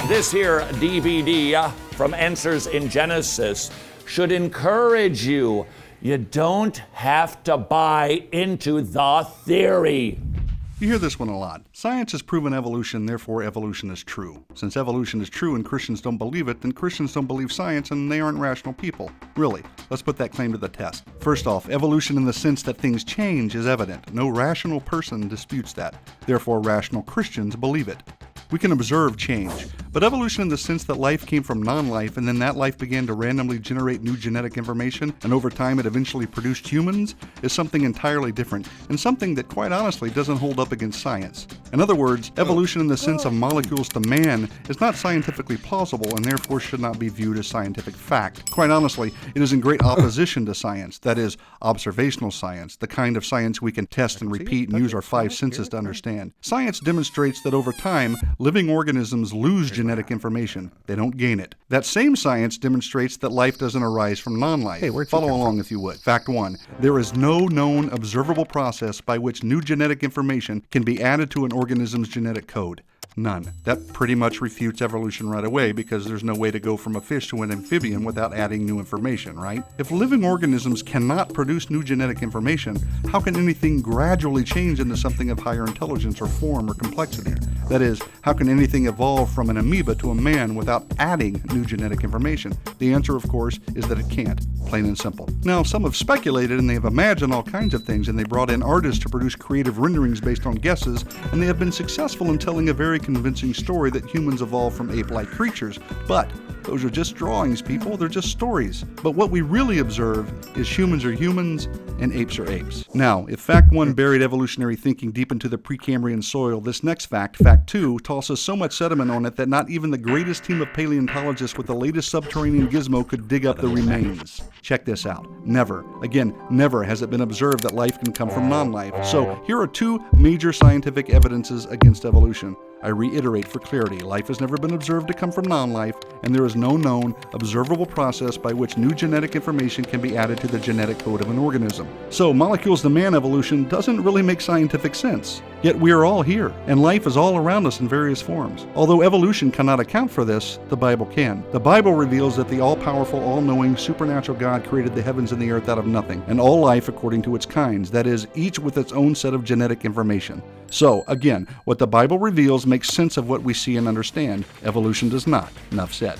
This here DVD from Answers in Genesis should encourage you. You don't have to buy into the theory. You hear this one a lot. Science has proven evolution, therefore evolution is true. Since evolution is true and Christians don't believe it, then Christians don't believe science and they aren't rational people. Really, let's put that claim to the test. First off, evolution in the sense that things change is evident. No rational person disputes that. Therefore, rational Christians believe it. We can observe change, but evolution in the sense that life came from non-life and then that life began to randomly generate new genetic information and over time it eventually produced humans is something entirely different and something that quite honestly doesn't hold up against science. In other words, evolution in the sense of molecules to man is not scientifically plausible and therefore should not be viewed as scientific fact. Quite honestly, it is in great opposition to science, that is, observational science, the kind of science we can test and repeat and use our five senses to understand. Science demonstrates that over time, living organisms lose genetic information. They don't gain it. That same science demonstrates that life doesn't arise from non-life. Follow along if you would. Fact 1. There is no known observable process by which new genetic information can be added to an organism's genetic code. None. That pretty much refutes evolution right away because there's no way to go from a fish to an amphibian without adding new information, right? If living organisms cannot produce new genetic information, how can anything gradually change into something of higher intelligence or form or complexity? That is, how can anything evolve from an amoeba to a man without adding new genetic information? The answer, of course, is that it can't. Plain and simple. Now, some have speculated and they have imagined all kinds of things and they brought in artists to produce creative renderings based on guesses, and they have been successful in telling a very convincing story that humans evolved from ape-like creatures. But those are just drawings, people. They're just stories. But what we really observe is humans are humans and apes are apes. Now, if fact 1 buried evolutionary thinking deep into the Precambrian soil, this next fact, fact 2, tosses so much sediment on it that not even the greatest team of paleontologists with the latest subterranean gizmo could dig up the remains. Check this out. Never, again, never has it been observed that life can come from non-life. So here are two major scientific evidences against evolution. I reiterate for clarity, life has never been observed to come from non-life, and there is no known, observable process by which new genetic information can be added to the genetic code of an organism. So, molecules to man evolution doesn't really make scientific sense. Yet we are all here, and life is all around us in various forms. Although evolution cannot account for this, the Bible can. The Bible reveals that the all-powerful, all-knowing, supernatural God created the heavens and the earth out of nothing, and all life according to its kinds, that is, each with its own set of genetic information. So, again, what the Bible reveals makes sense of what we see and understand. Evolution does not. Enough said.